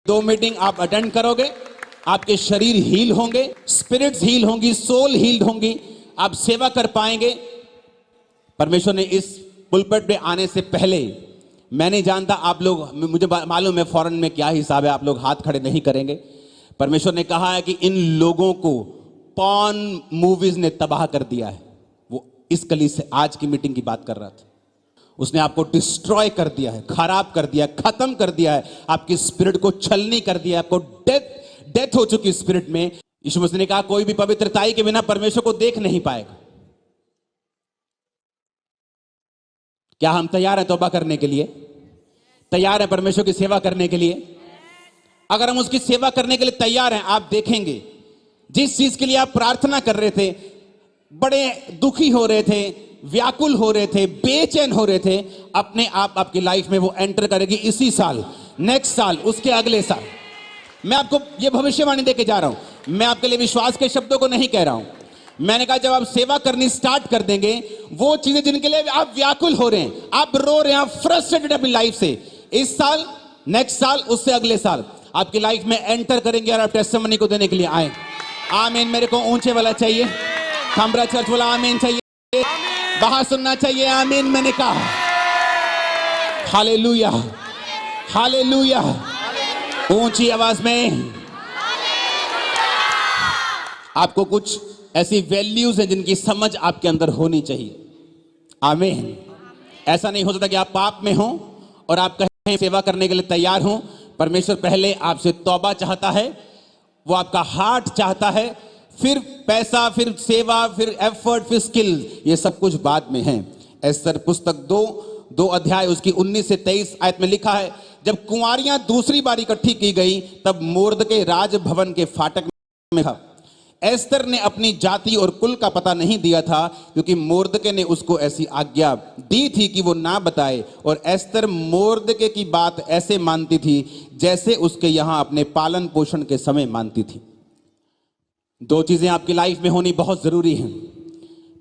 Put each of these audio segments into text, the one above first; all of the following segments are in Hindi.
2 मीटिंग आप अटेंड करोगे, आपके शरीर हील होंगे, स्पिरिट्स हील होंगी, सोल हील्ड होंगी, आप सेवा कर पाएंगे। परमेश्वर ने इस पुलपिट पे आने से पहले, मैं नहीं जानता आप लोग, मुझे मालूम है फॉरेन में क्या हिसाब है, आप लोग हाथ खड़े नहीं करेंगे। परमेश्वर ने कहा है कि इन लोगों को पॉर्न मूवीज ने तबाह कर दिया है। वो इस कली से आज की मीटिंग की बात कर रहा था। उसने आपको डिस्ट्रॉय कर दिया है, खराब कर दिया, खत्म कर दिया है, आपकी स्पिरिट को छलनी कर दिया, आपको डेथ हो चुकी स्पिरिट में। यीशु मसीह ने कहा कोई भी पवित्रताई के बिना परमेश्वर को देख नहीं पाएगा। क्या हम तैयार हैं तौबा करने के लिए? तैयार हैं परमेश्वर की सेवा करने के लिए? अगर हम उसकी सेवा करने के लिए तैयार हैं, आप देखेंगे जिस चीज के लिए आप प्रार्थना कर रहे थे, बड़े दुखी हो रहे थे, व्याकुल हो रहे थे, बेचैन हो रहे थे, अपने आप आपकी लाइफ में वो एंटर करेगी इसी साल, नेक्स्ट साल, उसके अगले साल। मैं आपको ये भविष्यवाणी देके जा रहा हूं। मैं आपके लिए विश्वास के शब्दों को नहीं कह रहा हूं। मैंने कहा जब आप सेवा करनी स्टार्ट कर देंगे, वो चीजें जिनके लिए आप व्याकुल हो रहे हैं, आप रो रहे हैं, आप फ्रस्ट्रेटेड अपनी लाइफ से, इस साल, नेक्स्ट साल, उससे अगले साल आपकी लाइफ में एंटर करेंगे और आप टेस्टिमनी को देने के लिए आए। आमीन। मेरे को ऊंचे वाला चाहिए, खंबरा चर्च वाला आमीन चाहिए, बाहर सुनना चाहिए आमीन। मैंने कहा हालेलुया, हालेलुया, ऊंची आवाज में। आपको कुछ ऐसी वैल्यूज हैं जिनकी समझ आपके अंदर होनी चाहिए। आमीन। ऐसा नहीं हो सकता कि आप पाप में हो और आप कहें सेवा करने के लिए तैयार हो। परमेश्वर पहले आपसे तौबा चाहता है, वो आपका हार्ट चाहता है, फिर पैसा, फिर सेवा, फिर एफर्ट, फिर स्किल, ये सब कुछ बाद में है। एस्तर पुस्तक 2 अध्याय उसकी 19 से 23 आयत में लिखा है, जब कुंवारियां दूसरी बार इकट्ठी की गई तब मोर्दके राजभवन के फाटक में था। एस्तर ने अपनी जाति और कुल का पता नहीं दिया था, क्योंकि मोर्दके ने उसको ऐसी आज्ञा दी थी कि वो ना बताए। और एस्तर मोर्दके की बात ऐसे मानती थी जैसे उसके यहां अपने पालन पोषण के समय मानती थी। 2 चीजें आपकी लाइफ में होनी बहुत जरूरी हैं।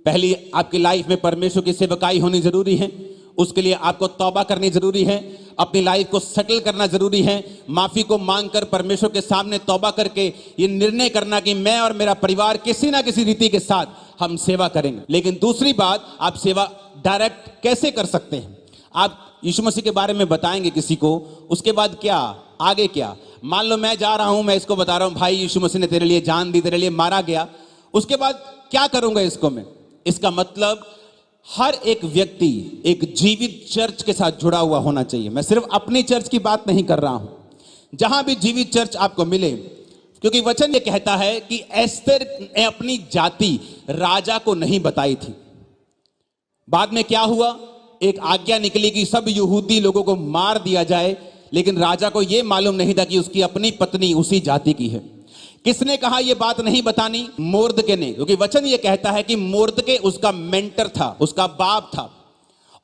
पहली, आपकी लाइफ में परमेश्वर की सेवकाई होनी जरूरी है। उसके लिए आपको तौबा करनी जरूरी है, अपनी लाइफ को सेटल करना जरूरी है, माफी को मांगकर परमेश्वर के सामने तौबा करके ये निर्णय करना कि मैं और मेरा परिवार किसी ना किसी रीति के साथ हम सेवा करेंगे। लेकिन दूसरी बात, आप सेवा डायरेक्ट कैसे कर सकते हैं? आप यीशु मसीह के बारे में बताएंगे किसी को, उसके बाद क्या, आगे क्या? मान लो मैं जा रहा हूं, मैं इसको बता रहा हूं भाई यीशु मसीह ने तेरे लिए जान दी, तेरे लिए मारा गया, उसके बाद क्या करूंगा इसको मैं? इसका मतलब हर एक व्यक्ति एक जीवित चर्च के साथ जुड़ा हुआ होना चाहिए। मैं सिर्फ अपनी चर्च की बात नहीं कर रहा हूं, जहां भी जीवित चर्च आपको मिले, क्योंकि वचन ये कहता है कि एस्तर ने अपनी जाति राजा को नहीं बताई थी। बाद में क्या हुआ? एक आज्ञा निकली कि सब यहूदी लोगों को मार दिया जाए, लेकिन राजा को यह मालूम नहीं था कि उसकी अपनी पत्नी उसी जाति की है। किसने कहा यह बात नहीं बतानी? मोर्दके ने, क्योंकि वचन यह कहता है कि मोर्दके उसका मेंटर था, उसका बाप था।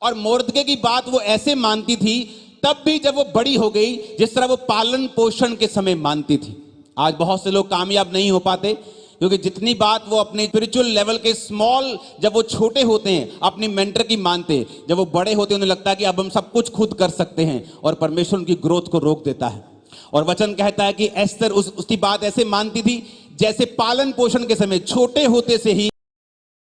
और मोर्दके की बात वो ऐसे मानती थी तब भी जब वो बड़ी हो गई, जिस तरह वो पालन पोषण के समय मानती थी। आज बहुत से लोग कामयाब नहीं हो पाते क्योंकि जितनी बात वो अपने स्पिरिचुअल लेवल के स्मॉल, जब वो छोटे होते हैं अपनी मेंटर की मानते, जब वो बड़े होते हैं उन्हें लगता है कि अब हम सब कुछ खुद कर सकते हैं, और परमेश्वर उनकी ग्रोथ को रोक देता है। और वचन कहता है कि एस्तर उसकी बात ऐसे मानती थी जैसे पालन पोषण के समय छोटे होते से ही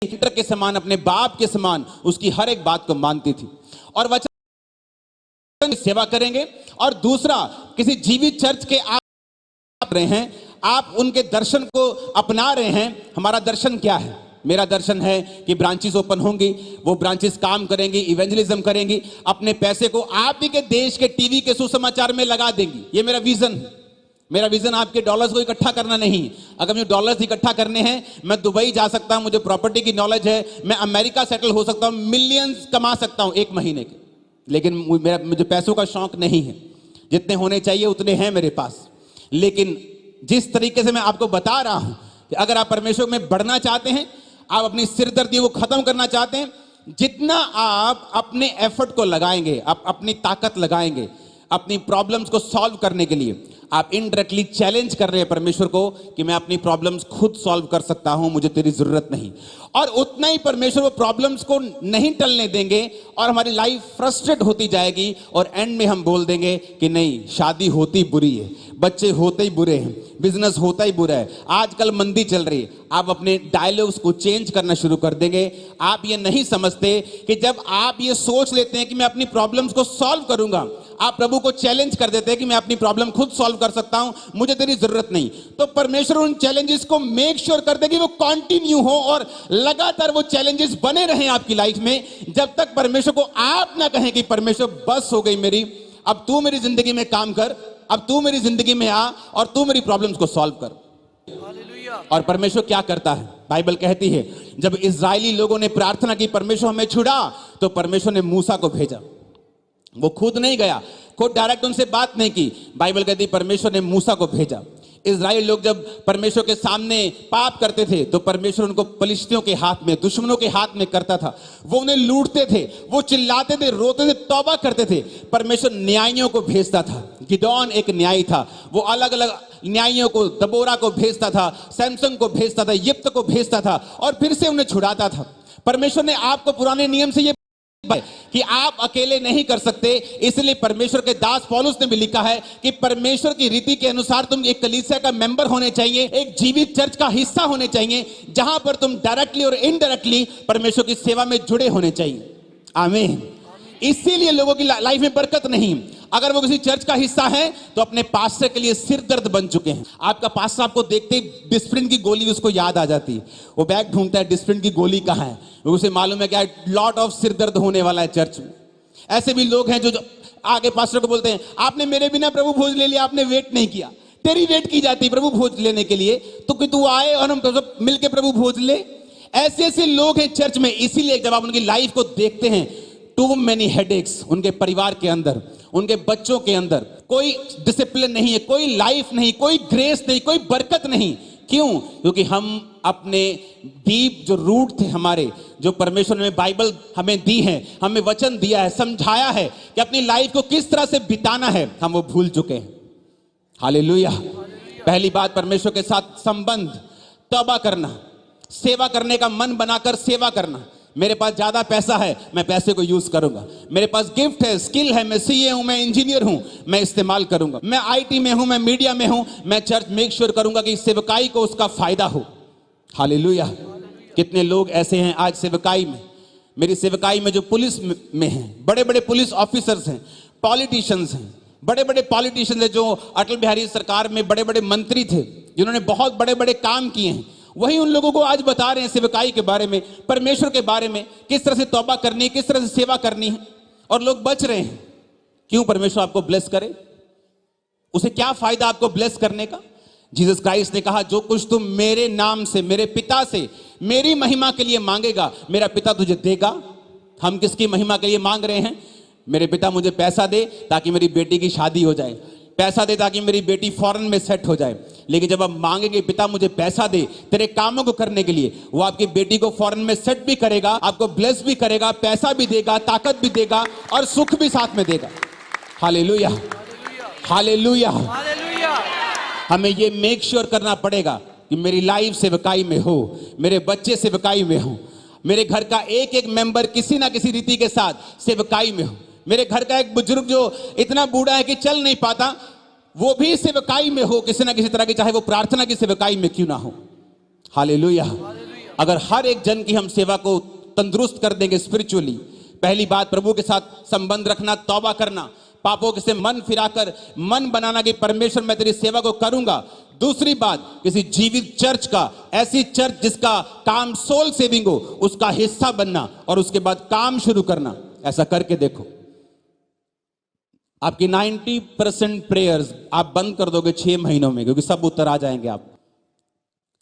के समान, अपने बाप के समान उसकी हर एक बात को मानती थी। और वचन सेवा करेंगे। और दूसरा, किसी जीवित चर्च के आप रहे हैं, आप उनके दर्शन को अपना रहे हैं। हमारा दर्शन क्या है? मेरा दर्शन है कि ब्रांचेस ओपन होंगी, वो ब्रांचेस काम करेंगी, इवेंजलिज्म करेंगी, अपने पैसे को आप ही के देश के टीवी के सुसमाचार में लगा देंगी। ये मेरा विजन है। मेरा विजन आपके डॉलर्स को इकट्ठा करना नहीं। अगर मुझे डॉलर्स इकट्ठा करने हैं, मैं दुबई जा सकता हूं, मुझे प्रॉपर्टी की नॉलेज है, मैं अमेरिका सेटल हो सकता हूं, मिलियंस कमा सकता हूं 1 महीने के। लेकिन मुझे पैसों का शौक नहीं है। जितने होने चाहिए उतने हैं मेरे पास। लेकिन जिस तरीके से मैं आपको बता रहा हूं कि अगर आप परमेश्वर में बढ़ना चाहते हैं, आप अपनी सिरदर्दियों को खत्म करना चाहते हैं, जितना आप अपने एफर्ट को लगाएंगे, आप अपनी ताकत लगाएंगे अपनी प्रॉब्लम्स को सॉल्व करने के लिए, आप इनडायरेक्टली चैलेंज कर रहे हैं परमेश्वर को कि मैं अपनी प्रॉब्लम्स खुद सॉल्व कर सकता हूं, मुझे तेरी जरूरत नहीं। और उतना ही परमेश्वर वो प्रॉब्लम्स को नहीं टलने देंगे और हमारी लाइफ फ्रस्ट्रेट होती जाएगी और एंड में हम बोल देंगे कि नहीं, शादी होती बुरी है, बच्चे होते ही बुरे हैं, बिजनेस होता ही बुरा है, आजकल मंदी चल रही है। आप अपने डायलॉग्स को चेंज करना शुरू कर देंगे। आप ये नहीं समझते कि जब आप ये सोच लेते हैं कि मैं अपनी प्रॉब्लम्स को सॉल्व करूंगा, आप प्रभु को चैलेंज कर देते हैं कि मैं अपनी प्रॉब्लम खुद सॉल्व कर सकता हूं, मुझे तेरी जरूरत नहीं, तो परमेश्वर उन चैलेंजेस को मेक श्योर कर दे कि वो कंटिन्यू हो और लगातार वो चैलेंजेस बने रहें आपकी लाइफ में, जब तक परमेश्वर को आप ना कहें कि परमेश्वर बस हो गई मेरी, अब तू मेरी जिंदगी में काम कर, अब तू मेरी जिंदगी में आ और तू मेरी प्रॉब्लम्स को सॉल्व कर। और परमेश्वर क्या करता है? बाइबल कहती है जब इजरायली लोगों ने प्रार्थना की परमेश्वर हमें छुड़ा, तो परमेश्वर ने मूसा को भेजा। वो खुद नहीं गया, खुद डायरेक्ट उनसे बात नहीं की। बाइबल कहती है परमेश्वर ने मूसा को भेजा। इजराइल लोग जब परमेश्वर के सामने पाप करते थे तो परमेश्वर उनको पलिश्तियों के हाथ में, दुश्मनों के हाथ में करता था। वो उन्हें लूटते थे, वो चिल्लाते थे, रोते थे, तौबा करते थे। परमेश्वर न्यायियों को भेजता था। गिदोन एक न्यायी था, वो अलग अलग न्यायियों को, दबोरा को भेजता था, सैमसन को भेजता था, यिप्त को भेजता था और फिर से उन्हें छुड़ाता था। परमेश्वर ने आपको पुराने नियम से ये कि आप अकेले नहीं कर सकते, इसलिए परमेश्वर के दास पौलुस ने भी लिखा है कि परमेश्वर की रीति के अनुसार तुम एक कलीसिया का मेंबर होने चाहिए, एक जीवित चर्च का हिस्सा होने चाहिए, जहां पर तुम डायरेक्टली और इनडायरेक्टली परमेश्वर की सेवा में जुड़े होने चाहिए। आमीन। इसीलिए लोगों की लाइफ में बरकत नहीं। अगर वो किसी चर्च का हिस्सा है तो अपने पास्टर के लिए सिर दर्द बन चुके हैं। आपका पास्टर आपको देखते ही डिस्प्रिन की गोली उसको याद आ जाती है, वो बैग ढूंढता है डिस्प्रिन की गोली कहाँ है, उसे मालूम है क्या लॉट ऑफ सिर दर्द होने वाला है चर्च में। ऐसे भी लोग हैं जो आगे पास्टर को बोलते हैं आपने मेरे बिना प्रभु भोज ले लिया, आपने वेट नहीं किया। तेरी वेट की जाती है प्रभु भोज लेने के लिए, तो कि तू आए और हम सब मिलकर प्रभु भोज ले। ऐसे ऐसे लोग हैं चर्च में। इसीलिए जब आप उनकी लाइफ को देखते हैं, टू मेनी हेडेक्स, उनके परिवार के अंदर, उनके बच्चों के अंदर कोई डिसिप्लिन नहीं है, कोई लाइफ नहीं, कोई ग्रेस नहीं, कोई बरकत नहीं। क्यों? क्योंकि हम अपने डीप जो रूट थे हमारे, जो परमेश्वर ने बाइबल हमें दी है, हमें वचन दिया है, समझाया है कि अपनी लाइफ को किस तरह से बिताना है, हम वो भूल चुके हैं। हालेलुया। पहली बात, परमेश्वर के साथ संबंध, तौबा करना, सेवा करने का मन बनाकर सेवा करना। मेरे पास ज्यादा पैसा है, मैं पैसे को यूज करूंगा। मेरे पास गिफ्ट है, स्किल है, मैं सीए हूं, मैं इंजीनियर हूं, मैं इस्तेमाल करूंगा। मैं आईटी में हूं, मैं मीडिया में हूं, मैं चर्च मेक श्योर करूंगा कि सेवकाई को उसका फायदा हो। हालेलुया। कितने लोग ऐसे हैं आज सेवकाई में, मेरी सेवकाई में जो पुलिस में हैं, बड़े बड़े पुलिस ऑफिसर्स हैं, पॉलिटिशियंस हैं, बड़े बड़े पॉलिटिशियंस हैं, जो अटल बिहारी सरकार में बड़े बड़े मंत्री थे, जिन्होंने बहुत बड़े बड़े काम किए हैं। वही उन लोगों को आज बता रहे हैं सेवकाई के बारे में, परमेश्वर के बारे में, किस तरह से तौबा करनी है, किस तरह से सेवा करनी है, और लोग बच रहे हैं। क्यों? परमेश्वर आपको ब्लेस करे। उसे क्या फायदा आपको ब्लेस करने का? जीसस क्राइस्ट ने कहा जो कुछ तुम मेरे नाम से, मेरे पिता से, मेरी महिमा के लिए मांगेगा, मेरा पिता तुझे देगा। हम किसकी महिमा के लिए मांग रहे हैं? मेरे पिता मुझे पैसा दे ताकि मेरी बेटी की शादी हो जाए, पैसा दे ताकि मेरी बेटी फॉरेन में सेट हो जाए। लेकिन जब आप मांगेंगे पिता मुझे पैसा दे तेरे कामों को करने के लिए, वो आपकी बेटी को फॉरेन में सेट भी करेगा, आपको ब्लेस भी करेगा, पैसा भी देगा, ताकत भी देगा और सुख भी साथ में देगा। Hallelujah, hallelujah. हमें ये मेक श्योर करना पड़ेगा कि मेरी लाइफ सेवकाई में हो, मेरे बच्चे सेवकाई में हो, मेरे घर का एक एक मेंबर किसी ना किसी रीति के साथ सेवकाई में हो। मेरे घर का एक बुजुर्ग जो इतना बूढ़ा है कि चल नहीं पाता, वो भी सेवकाई में हो किसी ना किसी तरह की, चाहे वो प्रार्थना की सेवकाई में क्यों ना हो। हालेलुया। अगर हर एक जन की हम सेवा को तंदुरुस्त कर देंगे स्पिरिचुअली, पहली बात प्रभु के साथ संबंध रखना, तौबा करना, पापों से मन फिराकर मन बनाना कि परमेश्वर मैं तेरी सेवा को करूंगा। दूसरी बात, किसी जीवित चर्च का, ऐसी चर्च जिसका काम सोल सेविंग हो, उसका हिस्सा बनना और उसके बाद काम शुरू करना। ऐसा करके देखो, आपकी 90% प्रेयर्स आप बंद कर दोगे 6 महीनों में, क्योंकि सब उत्तर आ जाएंगे। आप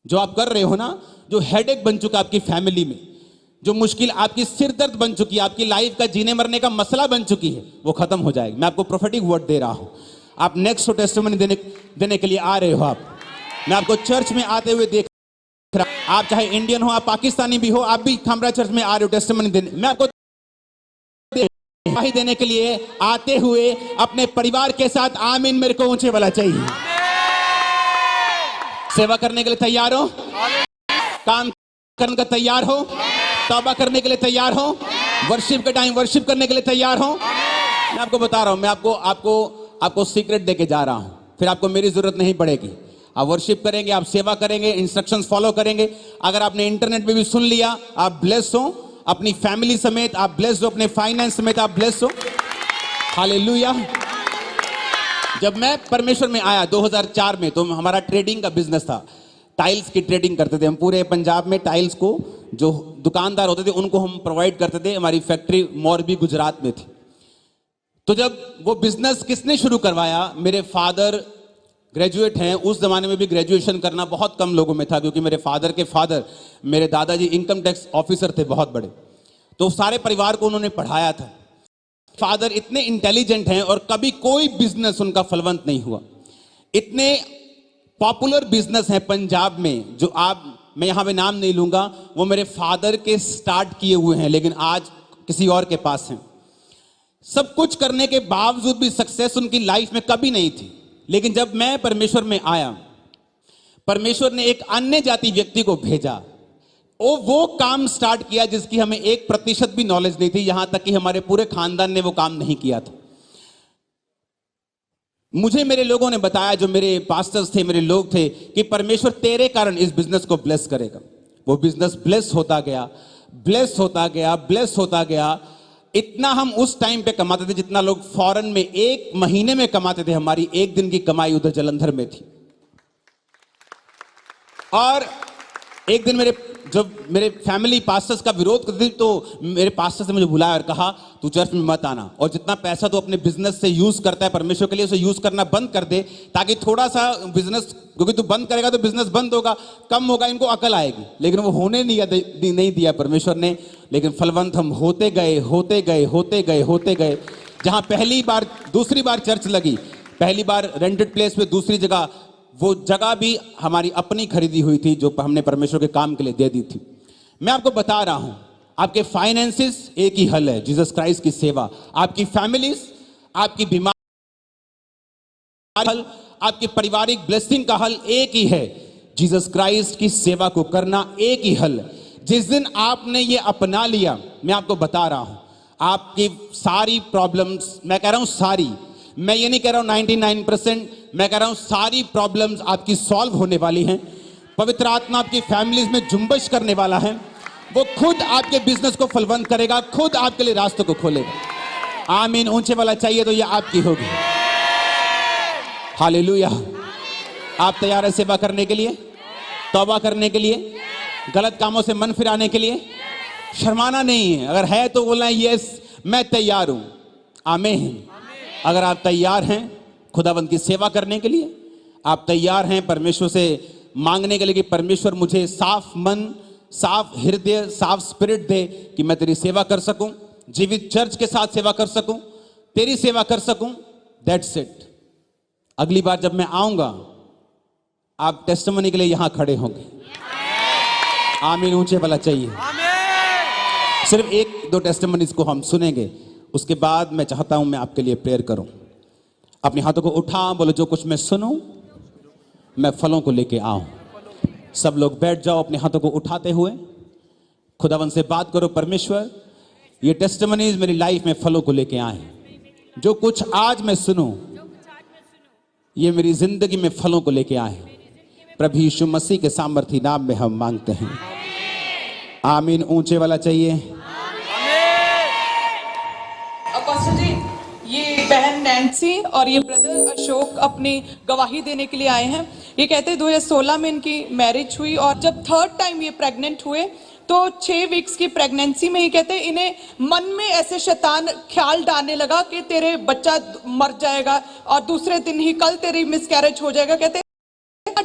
जो आप कर रहे हो ना, जो हेडेक बन चुका आपकी फैमिली में, जो मुश्किल आपकी सिर दर्द बन चुकी है, आपकी लाइफ का जीने मरने का मसला बन चुकी है, वो खत्म हो जाएगी। मैं आपको प्रोफेटिक वर्ड दे रहा हूं। आप नेक्स्ट टेस्टिमनी देने के लिए आ रहे हो। मैं आपको चर्च में आते हुए देख रहा हूं। आप चाहे इंडियन हो, आप पाकिस्तानी भी हो, आप भी खामरा चर्च में आ रहे हो टेस्टिमनी देने। मैं आपको देने के लिए आते हुए अपने परिवार के साथ आमीन मेरे को ऊंचे वाला चाहिए। सेवा करने के लिए तैयार हो, काम करने का तैयार हो, तौबा करने के लिए तैयार हो, वर्शिप के टाइम वर्शिप करने के लिए तैयार हो। मैं आपको बता रहा हूं, मैं आपको सीक्रेट देके जा रहा हूं। फिर आपको मेरी जरूरत नहीं पड़ेगी। आप वर्शिप करेंगे, आप सेवा करेंगे, इंस्ट्रक्शंस फॉलो करेंगे। अगर आपने इंटरनेट पे भी सुन लिया, आप ब्लेस हो, अपनी फैमिली समेत आप ब्लेस हो, अपने फाइनेंस समेत आप ब्लेस हो। हालेलुया। जब मैं परमेश्वर में आया 2004 में, तो हमारा ट्रेडिंग का बिजनेस था। टाइल्स की ट्रेडिंग करते थे हम पूरे पंजाब में। टाइल्स को जो दुकानदार होते थे उनको हम प्रोवाइड करते थे। हमारी फैक्ट्री मोरबी गुजरात में थी। तो जब वो बिजनेस किसने शुरू करवाया, मेरे फादर ग्रेजुएट हैं। उस जमाने में भी ग्रेजुएशन करना बहुत कम लोगों में था, क्योंकि मेरे फादर के फादर, मेरे दादाजी इनकम टैक्स ऑफिसर थे बहुत बड़े। तो सारे परिवार को उन्होंने पढ़ाया था। फादर इतने इंटेलिजेंट हैं और कभी कोई बिजनेस उनका फलवंत नहीं हुआ। इतने पॉपुलर बिजनेस हैं पंजाब में, जो मैं यहां पे नाम नहीं लूंगा, वो मेरे फादर के स्टार्ट किए हुए हैं, लेकिन आज किसी और के पास हैं। सब कुछ करने के बावजूद भी सक्सेस उनकी लाइफ में कभी नहीं थी। लेकिन जब मैं परमेश्वर में आया, परमेश्वर ने एक अन्य जाति व्यक्ति को भेजा। वो काम स्टार्ट किया जिसकी हमें 1% भी नॉलेज नहीं थी। यहां तक कि हमारे पूरे खानदान ने वो काम नहीं किया था। मुझे मेरे लोगों ने बताया, जो मेरे पास्टर्स थे, मेरे लोग थे, कि परमेश्वर तेरे कारण इस बिजनेस को ब्लेस करेगा। वो बिजनेस ब्लेस होता गया, ब्लेस होता गया, ब्लेस होता गया। इतना हम उस टाइम पे कमाते थे जितना लोग फॉरेन में 1 महीने में कमाते थे। हमारी 1 दिन की कमाई उधर जलंधर में थी। और एक दिन मेरे फैमिली पास्टर्स का विरोध करती थी, तो मेरे पास्टर से मुझे बुलाया और कहा, तू चर्च में मत आना, और जितना पैसा तू अपने बिजनेस से यूज करता है परमेश्वर के लिए, उसे यूज करना बंद कर दे, ताकि थोड़ा सा बिजनेस, क्योंकि तू बंद करेगा तो बिजनेस बंद होगा, कम होगा, इनको अकल आएगी। लेकिन वो होने नहीं दिया परमेश्वर ने। लेकिन फलवंत हम होते गए, होते गए, होते गए, होते गए। जहां दूसरी बार चर्च लगी, पहली बार रेंटेड प्लेस पे, दूसरी जगह, वो जगह भी हमारी अपनी खरीदी हुई थी, जो हमने परमेश्वर के काम के लिए दे दी थी। मैं आपको बता रहा हूं, आपके फाइनेंसेस एक ही हल है, जीसस क्राइस्ट की सेवा। आपकी फैमिलीज, आपकी बीमारी हल, आपकी पारिवारिक ब्लेसिंग का हल एक ही है, जीसस क्राइस्ट की सेवा को करना एक ही हल। जिस दिन आपने ये अपना लिया, मैं आपको बता रहा हूं, आपकी सारी प्रॉब्लम्स, मैं कह रहा हूं सारी, मैं ये नहीं कह रहा हूं 99%, मैं कह रहा हूं सारी प्रॉब्लम्स आपकी सॉल्व होने वाली हैं। पवित्र आत्मा आपकी फैमिलीज में जुम्बश करने वाला है। वो खुद आपके बिजनेस को फलवंत करेगा, खुद आपके लिए रास्तों को खोलेगा। आमीन। ऊंचे वाला चाहिए तो ये आपकी होगी। हालेलुया। आप तैयार है सेवा करने के लिए, तौबा करने के लिए, गलत कामों से मन फिराने के लिए? शर्माना नहीं है। अगर है तो बोलना यस, मैं तैयार हूं। आमीन। अगर आप तैयार हैं खुदावंत की सेवा करने के लिए, आप तैयार हैं परमेश्वर से मांगने के लिए कि परमेश्वर मुझे साफ मन, साफ हृदय, साफ स्पिरिट दे कि मैं तेरी सेवा कर सकूं, जीवित चर्च के साथ सेवा कर सकूं, तेरी सेवा कर सकूं, दैट्स इट। अगली बार जब मैं आऊंगा, आप टेस्टिमनी के लिए यहां खड़े होंगे। आमीन। ऊंचे वाला चाहिए। सिर्फ 1-2 टेस्टिमनीज को हम सुनेंगे, उसके बाद मैं चाहता हूं मैं आपके लिए प्रेयर करूं। अपने हाथों को उठा, बोलो, जो कुछ मैं सुनूं मैं फलों को लेके आऊं। सब लोग बैठ जाओ अपने हाथों को उठाते हुए, खुदावन से बात करो, परमेश्वर ये टेस्टिमनीज मेरी लाइफ में फलों को लेके आए। जो कुछ आज मैं सुनूं ये मेरी जिंदगी में फलों को लेके आए। प्रभु यीशु मसीह के सामर्थी नाम में हम मांगते हैं। आमीन। ऊंचे वाला चाहिए। अपोस्टल जी, ये बहन नैन्सी और ये ब्रदर अशोक अपनी गवाही देने के लिए आए हैं। ये कहते हैं 2016 में इनकी मैरिज हुई और जब 3rd टाइम ये प्रेग्नेंट हुए तो 6 वीक्स की प्रेगनेंसी में ही कहते हैं इन्हें मन में ऐसे शैतान ख्याल डालने लगा कि तेरे बच्चा मर जाएगा और दूसरे दिन ही कल तेरी मिसकैरेज हो जाएगा। कहते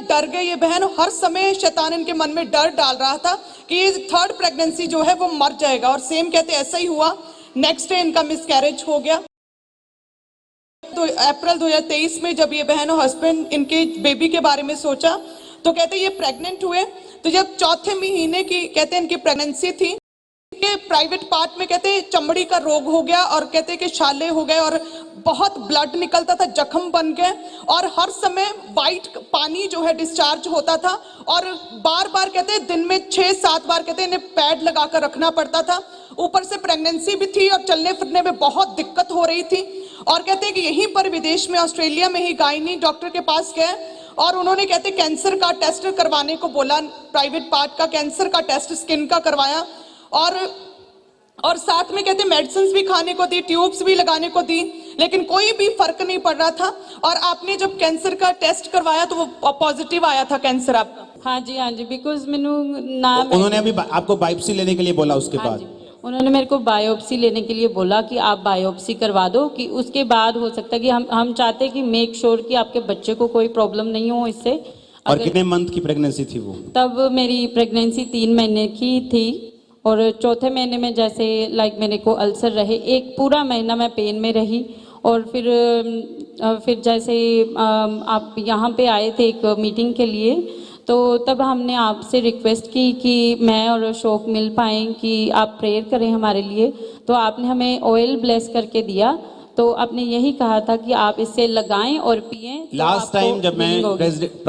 डर गए ये बहन, हर समय शैतान इनके मन में डर डाल रहा था कि ये 3rd प्रेगनेंसी जो है वो मर जाएगा। और सेम कहते ऐसा ही हुआ। नेक्स्ट डे इनका मिसकैरेज हो गया। तो अप्रैल 2023 में जब ये बहन और हस्बैंड इनके बेबी के बारे में सोचा तो कहते ये प्रेग्नेंट हुए। तो जब 4थे महीने की कहते इनकी प्रेगनेंसी थी, प्राइवेट पार्ट में कहते चमड़ी का रोग हो गया और कहते कि छाले हो गए और बहुत ब्लड निकलता था, जख्म बन गए और हर समय वाइट पानी जो है डिस्चार्ज होता था और बार बार कहते दिन में 6-7 बार कहते इन्हें पैड लगा कर रखना पड़ता था। ऊपर से प्रेगनेंसी भी थी और चलने फिरने में बहुत दिक्कत हो रही थी और कहते हैं कि यहीं पर विदेश में ऑस्ट्रेलिया में ही गायनी डॉक्टर के पास गए और उन्होंने कहते कैंसर का टेस्ट करवाने को बोला, प्राइवेट पार्ट का कैंसर का टेस्ट स्किन का करवाया और साथ में कहते मेडिसिन भी खाने को दी, ट्यूब्स भी लगाने को दी, लेकिन कोई भी फर्क नहीं पड़ रहा था। और आपने जब कैंसर का टेस्ट करवाया तो वो पॉजिटिव आया था कैंसर आपका? हाँ जी, बिकॉज मैनू ना उन्होंने अभी आपको बायोप्सी लेने के लिए बोला, उसके हाँ बाद जी, उन्होंने मेरे को बायोप्सी लेने के लिए बोला कि आप बायोप्सी करवा दो, कि उसके बाद हो सकता है कि हम चाहते कि मेक श्योर कि आपके बच्चे को कोई प्रॉब्लम नहीं हो इससे। और कितने मंथ की प्रेगनेंसी थी वो? तब मेरी प्रेगनेंसी 3 महीने की थी और चौथे महीने में जैसे मेरे को अल्सर रहे, एक पूरा महीना मैं पेन में रही। और फिर जैसे आप यहाँ पे आए थे एक मीटिंग के लिए, तो तब हमने आपसे रिक्वेस्ट की कि मैं और अशोक मिल पाएँ कि आप प्रेयर करें हमारे लिए। तो आपने हमें ऑयल ब्लेस करके दिया, तो आपने यही कहा था कि आप इसे लगाएं और पिएं। लास्ट टाइम जब मैं